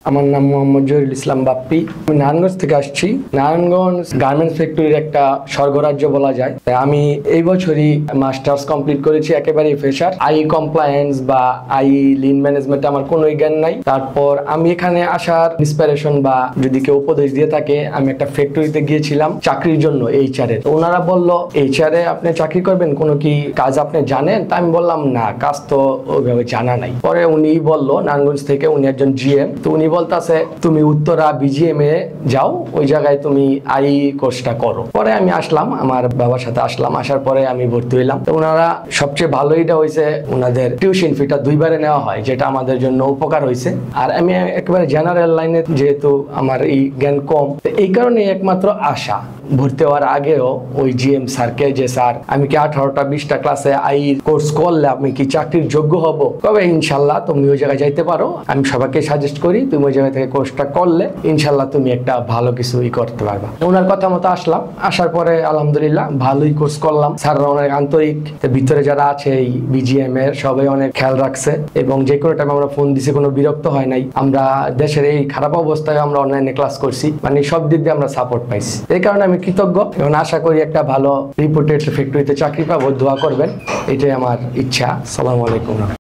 আমার নাম মোহাম্মদ জহিরুল ইসলাম বাপ্পি। আমি নারায়ণগঞ্জ থেকে আসছি। নারায়ণগঞ্জ গার্মেন্টস ফ্যাক্টরির একটা স্বর্গরাজ্য বলা যায়। আমি এই বছরই মাস্টার্স কমপ্লিট করেছি, একেবারে ফ্রেশার। আই কমপ্লায়েন্স বা আই লিন ম্যানেজমেন্টে আমার কোনো জ্ঞান নাই। তারপর আমি এখানে আসার ইন্সপিরেশন বা যদি কেউ উপদেশ দিয়ে থাকে, আমি একটা ফ্যাক্টরিতে গিয়েছিলাম চাকরির জন্য HR এর। ওনারা বলল HR এ আপনি চাকরি করবেন, কোনো কি কাজ আপনি জানেন? তা আমি বললাম না, কাজ তো ওইভাবে জানা নাই। পরে উনি বলল, নারায়ণগঞ্জ থেকে উনি একজন GM, তো উনি বলতেছে তুমি উত্তরা BGM এ যাও, ওই জায়গায় তুমি আই কোর্সটা করো। পরে আমি আসলাম, আমার বাবার সাথে আসলাম। আসার পরে আমি ভর্তি হইলাম। তো ওনারা সবচেয়ে ভালো এটা হয়েছে, ওনাদের টিউশন ফিটা 2বারে নেওয়া হয়, যেটা আমাদের জন্য উপকার হয়েছে। আর আমি একেবারে জেনারেল লাইনে, যেহেতু আমার এই জ্ঞান কম, এই কারণে একমাত্র আশা ভর্তি হওয়ার আগেও ওই GM স্যারকে, যে স্যার আমি কি 18টা 20টা ক্লাসে আই কোর্স করলে আমি কি চাকরির যোগ্য হব? তবে ইনশাল্লাহ তুমি ওই জায়গায় যাইতে পারো। আমি সবাইকে সাজেস্ট করি তুমি ওই জায়গা থেকে কোর্সটা করলে ইনশাল্লাহ তুমি একটা ভালো কিছুই করতে পারবা। ওনার কথা মতো আসলাম। আসার পরে আলহামদুলিল্লাহ ভালোই কোর্স করলাম। স্যাররা অনেক আন্তরিক, ভিতরে যারা আছে এই BGM এর সবাই অনেক খেয়াল রাখছে, এবং যে কোনো টাইমে আমরা ফোন দিছি কোনো বিরক্ত হয় নাই। আমরা দেশের এই খারাপ অবস্থায় আমরা অনলাইনে ক্লাস করছি, মানে সব দিক দিয়ে আমরা সাপোর্ট পাইছি। এই কারণে আমি কৃতজ্ঞ এবং আশা করি একটা ভালো রিপোর্টেড ফ্যাক্টরিতে চাকরি পাবো। দোয়া করবেন, এটাই আমার ইচ্ছা। আসসালামু আলাইকুম।